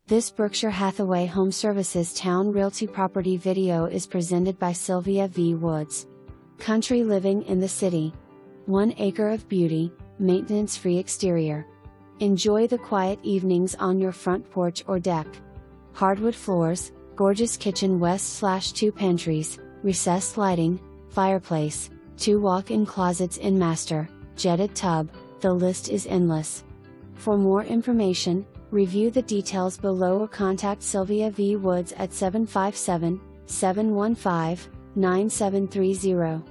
This Berkshire Hathaway HomeServices Towne Realty property video is presented by Sylvia V Woods. Country living in the city. 1 acre of beauty, maintenance-free exterior. Enjoy the quiet evenings on your front porch or deck. Hardwood floors, gorgeous kitchen west/2 pantries, recessed lighting, fireplace, 2 walk-in closets in master, jetted tub, the list is endless. For more information, review the details below or contact Sylvia V Woods at 757-715-9730.